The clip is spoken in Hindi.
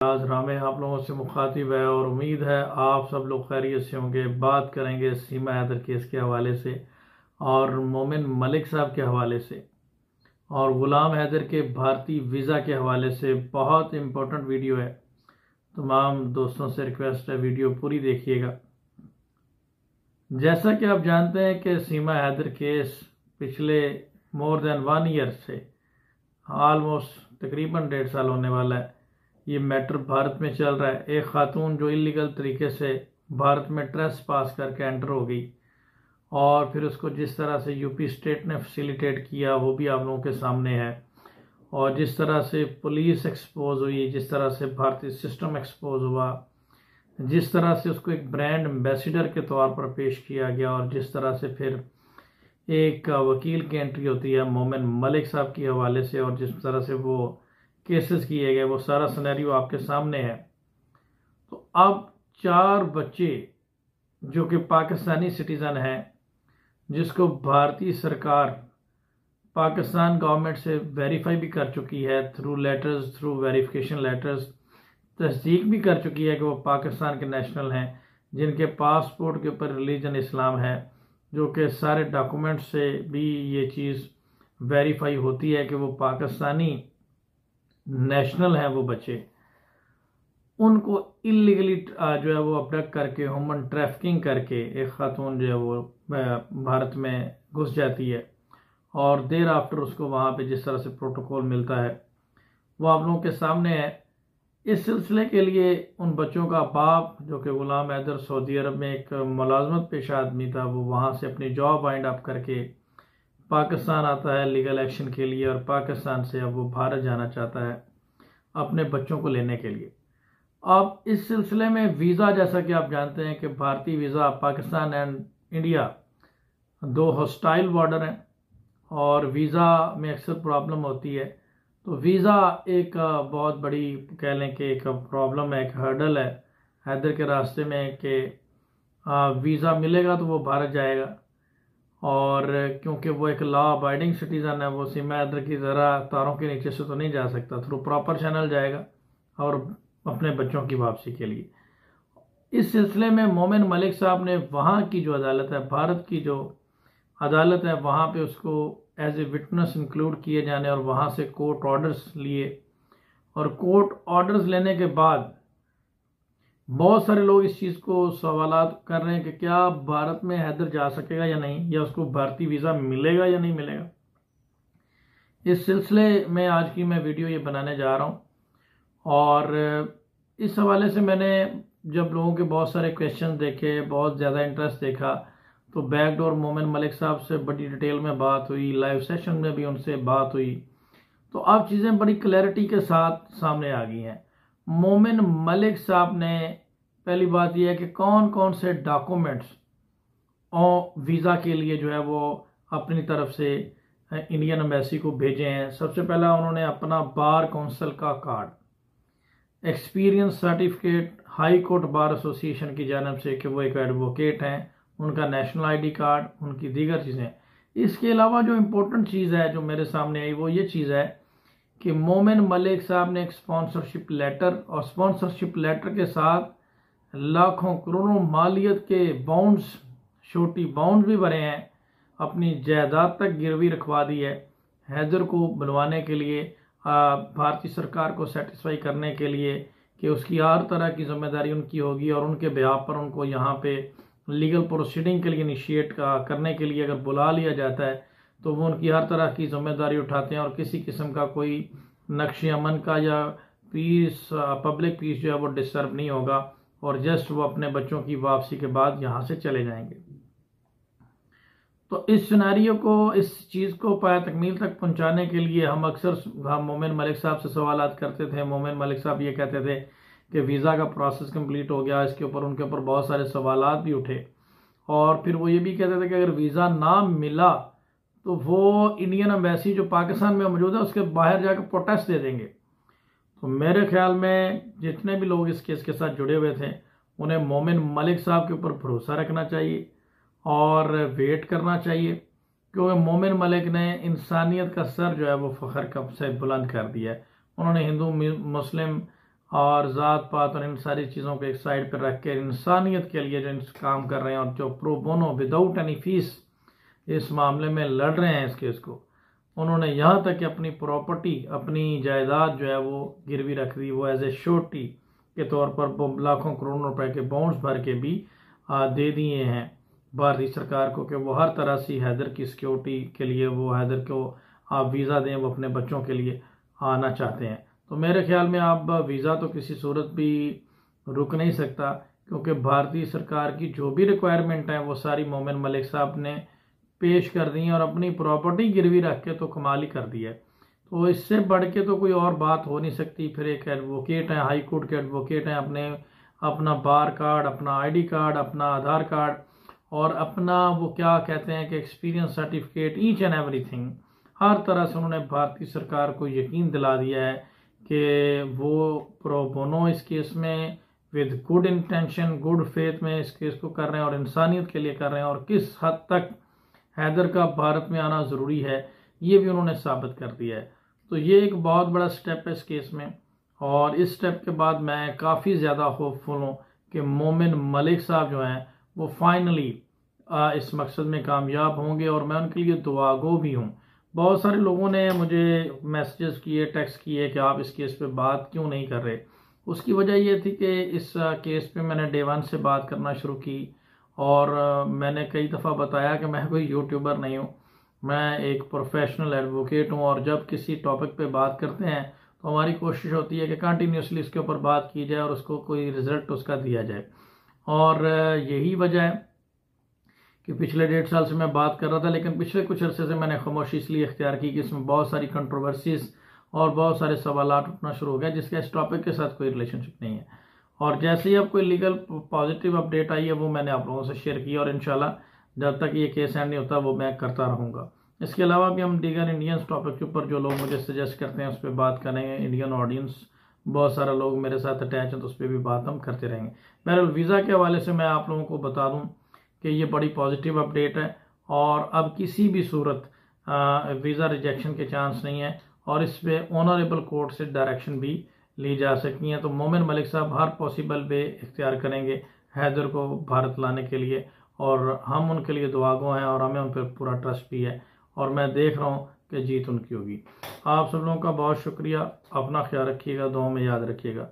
आज रामे आप लोगों से मुखातिब है और उम्मीद है आप सब लोग खैरियत से होंगे। बात करेंगे सीमा हैदर केस के हवाले से और मोमिन मलिक साहब के हवाले से और गुलाम हैदर के भारतीय वीज़ा के हवाले से। बहुत इम्पोर्टेंट वीडियो है, तमाम दोस्तों से रिक्वेस्ट है वीडियो पूरी देखिएगा। जैसा कि आप जानते हैं कि सीमा हैदर केस पिछले मोर देन 1 ईयर से ऑलमोस्ट तकरीबन 1.5 साल होने वाला है, ये मैटर भारत में चल रहा है। एक खातून जो इलीगल तरीके से भारत में ट्रेस पास करके एंटर हो गई और फिर उसको जिस तरह से यूपी स्टेट ने फैसिलिटेट किया वो भी आप लोगों के सामने है। और जिस तरह से पुलिस एक्सपोज हुई, जिस तरह से भारतीय सिस्टम एक्सपोज हुआ, जिस तरह से उसको एक ब्रांड एम्बेसडर के तौर पर पेश किया गया और जिस तरह से फिर एक वकील की एंट्री होती है मोमिन मलिक साहब के हवाले से और जिस तरह से वो केसेस किए गए, वो सारा सिनेरियो आपके सामने है। तो अब 4 बच्चे जो कि पाकिस्तानी सिटीज़न हैं, जिसको भारतीय सरकार पाकिस्तान गवर्नमेंट से वेरीफाई भी कर चुकी है through letters, through verification letters, तस्दीक भी कर चुकी है कि वो पाकिस्तान के नेशनल हैं, जिनके पासपोर्ट के ऊपर रिलीजन इस्लाम है, जो कि सारे डॉक्यूमेंट से भी ये चीज़ वेरीफाई होती है कि वो पाकिस्तानी नेशनल हैं। वो बच्चे, उनको इलीगली जो है वो अबडक्ट करके, ह्यूमन ट्रैफिकिंग करके एक खातून जो है वो भारत में घुस जाती है और देर आफ्टर उसको वहाँ पे जिस तरह से प्रोटोकॉल मिलता है वो आप लोगों के सामने है। इस सिलसिले के लिए उन बच्चों का बाप जो कि गुलाम हैदर सऊदी अरब में एक मुलाजमत पेशा आदमी था, वो वहाँ से अपनी जॉब वाइंड अप करके पाकिस्तान आता है लीगल एक्शन के लिए और पाकिस्तान से अब वो भारत जाना चाहता है अपने बच्चों को लेने के लिए। अब इस सिलसिले में वीज़ा, जैसा कि आप जानते हैं कि भारतीय visa, Pakistan and India 2 hostile border हैं और वीज़ा में अक्सर प्रॉब्लम होती है। तो वीज़ा एक बहुत बड़ी कह लें कि एक प्रॉब्लम है, एक हर्डल है हैदर के रास्ते में कि वीज़ा मिलेगा तो वो भारत जाएगा और क्योंकि वो एक लॉ अबाइडिंग सिटीज़न है, वो सीमा हैदर की तरह तारों के नीचे से तो नहीं जा सकता, थ्रू प्रॉपर चैनल जाएगा और अपने बच्चों की वापसी के लिए। इस सिलसिले में मोमिन मलिक साहब ने वहाँ की जो अदालत है, भारत की जो अदालत है, वहाँ पे उसको एज ए विटनेस इंक्लूड किए जाने और वहाँ से कोर्ट ऑर्डर्स लिए और कोर्ट ऑर्डर्स लेने के बाद बहुत सारे लोग इस चीज़ को सवालात कर रहे हैं कि क्या भारत में हैदर जा सकेगा या नहीं, या उसको भारतीय वीज़ा मिलेगा या नहीं मिलेगा। इस सिलसिले में आज की मैं वीडियो ये बनाने जा रहा हूँ और इस हवाले से मैंने जब लोगों के बहुत सारे क्वेश्चन देखे, बहुत ज़्यादा इंटरेस्ट देखा, तो बैकडोर मोमिन मलिक साहब से बड़ी डिटेल में बात हुई, लाइव सेशन में भी उनसे बात हुई, तो अब चीज़ें बड़ी क्लैरिटी के साथ सामने आ गई हैं। मोमिन मलिक साहब ने पहली बात यह है कि कौन कौन से डॉक्यूमेंट्स और वीज़ा के लिए जो है वो अपनी तरफ से इंडियन एम्बेसी को भेजे हैं। सबसे पहला उन्होंने अपना बार काउंसिल का card, experience certificate high court bar association की जानब से कि वो एक एडवोकेट हैं, उनका नेशनल आईडी कार्ड, उनकी दीगर चीज़ें। इसके अलावा जो इम्पोर्टेंट चीज़ है जो मेरे सामने आई वो ये चीज़ है कि मोमिन मलिक साहब ने एक स्पॉन्सरशिप लेटर और स्पॉन्सरशिप लेटर के साथ लाखों करोड़ों मालियत के बॉन्ड्स, छोटी बॉन्ड भी भरे हैं, अपनी जायदाद तक गिरवी रखवा दी है हैदर को बुलवाने के लिए, भारतीय सरकार को सेटिस्फाई करने के लिए कि उसकी हर तरह की जिम्मेदारी उनकी होगी और उनके बिहाफ पर उनको यहाँ पे लीगल प्रोसीडिंग के लिए इनिशिएट करने के लिए अगर बुला लिया जाता है तो वो उनकी हर तरह की जिम्मेदारी उठाते हैं और किसी किस्म का कोई नक्श अमन का या पीस, पब्लिक पीस जो है वो डिस्टर्ब नहीं होगा और जस्ट वो अपने बच्चों की वापसी के बाद यहाँ से चले जाएंगे। तो इस सिनेरियो को, इस चीज़ को पाया तकमील तक पहुँचाने के लिए हम अक्सर मोमिन मलिक साहब से सवालात करते थे। मोमिन मलिक साहब ये कहते थे कि वीज़ा का प्रोसेस कंप्लीट हो गया, इसके ऊपर उनके ऊपर बहुत सारे सवालात भी उठे और फिर वो ये भी कहते थे कि अगर वीज़ा ना मिला तो वो इंडियन एम्बेसी जो पाकिस्तान में मौजूद है उसके बाहर जाकर प्रोटेस्ट दे देंगे। तो मेरे ख्याल में जितने भी लोग इस केस के साथ जुड़े हुए थे उन्हें मोमिन मलिक साहब के ऊपर भरोसा रखना चाहिए और वेट करना चाहिए, क्योंकि मोमिन मलिक ने इंसानियत का सर जो है वो फ़ख्र कब से बुलंद कर दिया है। उन्होंने हिंदू मुस्लिम और ज़ात पात और इन सारी चीज़ों को एक साइड पर रख के इंसानियत के लिए जो काम कर रहे हैं और जो pro bono without any fees इस मामले में लड़ रहे हैं इस केस को, उन्होंने यहाँ तक कि अपनी प्रॉपर्टी, अपनी जायदाद जो है वो गिरवी रख दी। वो एज ए श्योरिटी के तौर पर लाखों करोड़ों रुपए के बॉन्ड्स भर के भी दे दिए हैं भारतीय सरकार को कि वो हर तरह से हैदर की सिक्योरिटी के लिए, वो हैदर को आप वीज़ा दें, वो अपने बच्चों के लिए आना चाहते हैं। तो मेरे ख्याल में आप वीज़ा तो किसी सूरत भी रुक नहीं सकता, क्योंकि भारतीय सरकार की जो भी रिक्वायरमेंट है वो सारी मोमिन मलिक साहब ने पेश कर दी है और अपनी प्रॉपर्टी गिरवी रख के तो कमाल ही कर दी है। तो इससे बढ़ के तो कोई और बात हो नहीं सकती। फिर एक एडवोकेट हैं, हाई कोर्ट के एडवोकेट हैं, अपना बार कार्ड, अपना आईडी कार्ड, अपना आधार कार्ड और अपना वो क्या कहते हैं कि experience certificate, each and everything, हर तरह से उन्होंने भारतीय सरकार को यकीन दिला दिया है कि वो प्रो बोनो इस केस में with good intention, good faith में इस केस को कर रहे हैं और इंसानियत के लिए कर रहे हैं, और किस हद तक हैदर का भारत में आना ज़रूरी है ये भी उन्होंने साबित कर दिया है। तो ये एक बहुत बड़ा स्टेप है इस केस में, और इस स्टेप के बाद मैं काफ़ी ज़्यादा होपफुल हूँ कि मोमिन मलिक साहब जो हैं वो फाइनली इस मकसद में कामयाब होंगे, और मैं उनके लिए दुआगो भी हूँ। बहुत सारे लोगों ने मुझे मैसेजेस किए, टेक्स्ट किए कि आप इस केस पे बात क्यों नहीं कर रहे। उसकी वजह ये थी कि इस केस पे मैंने डे 1 से बात करना शुरू की, और मैंने कई दफ़ा बताया कि मैं कोई यूट्यूबर नहीं हूँ, मैं एक प्रोफेशनल एडवोकेट हूँ, और जब किसी टॉपिक पे बात करते हैं तो हमारी कोशिश होती है कि कंटिन्यूसली इसके ऊपर बात की जाए और उसको कोई रिजल्ट उसका दिया जाए। और यही वजह है कि पिछले 1.5 साल से मैं बात कर रहा था, लेकिन पिछले कुछ अरसे से मैंने खामोशी इसलिए इख्तियार की कि इसमें बहुत सारी कंट्रोवर्सीज और बहुत सारे सवालात उठना शुरू हो गए जिसका इस टॉपिक के साथ कोई रिलेशनशिप नहीं है। और जैसे ही अब कोई लीगल पॉजिटिव अपडेट आई है वो मैंने आप लोगों से शेयर की, और इंशाल्लाह जब तक ये केस एंड नहीं होता वो मैं करता रहूँगा। इसके अलावा भी हम दीगर इंडियंस टॉपिक के ऊपर जो लोग मुझे सजेस्ट करते हैं उस पर बात करेंगे। इंडियन ऑडियंस बहुत सारा लोग मेरे साथ अटैच हैं तो उस पर भी बात हम करते रहेंगे। बहरहाल वीज़ा के हवाले से मैं आप लोगों को बता दूं कि ये बड़ी पॉजिटिव अपडेट है, और अब किसी भी सूरत वीज़ा रिजेक्शन के चांस नहीं है, और इस पर ऑनरेबल कोर्ट से डायरेक्शन भी ली जा सकती हैं। तो मोमिन मलिक साहब हर पॉसिबल वे इख्तियार करेंगे हैदर को भारत लाने के लिए, और हम उनके लिए दुआगो हैं और हमें उन पर पूरा ट्रस्ट भी है, और मैं देख रहा हूँ कि जीत उनकी होगी। आप सब लोगों का बहुत शुक्रिया, अपना ख्याल रखिएगा, दुआ में याद रखिएगा।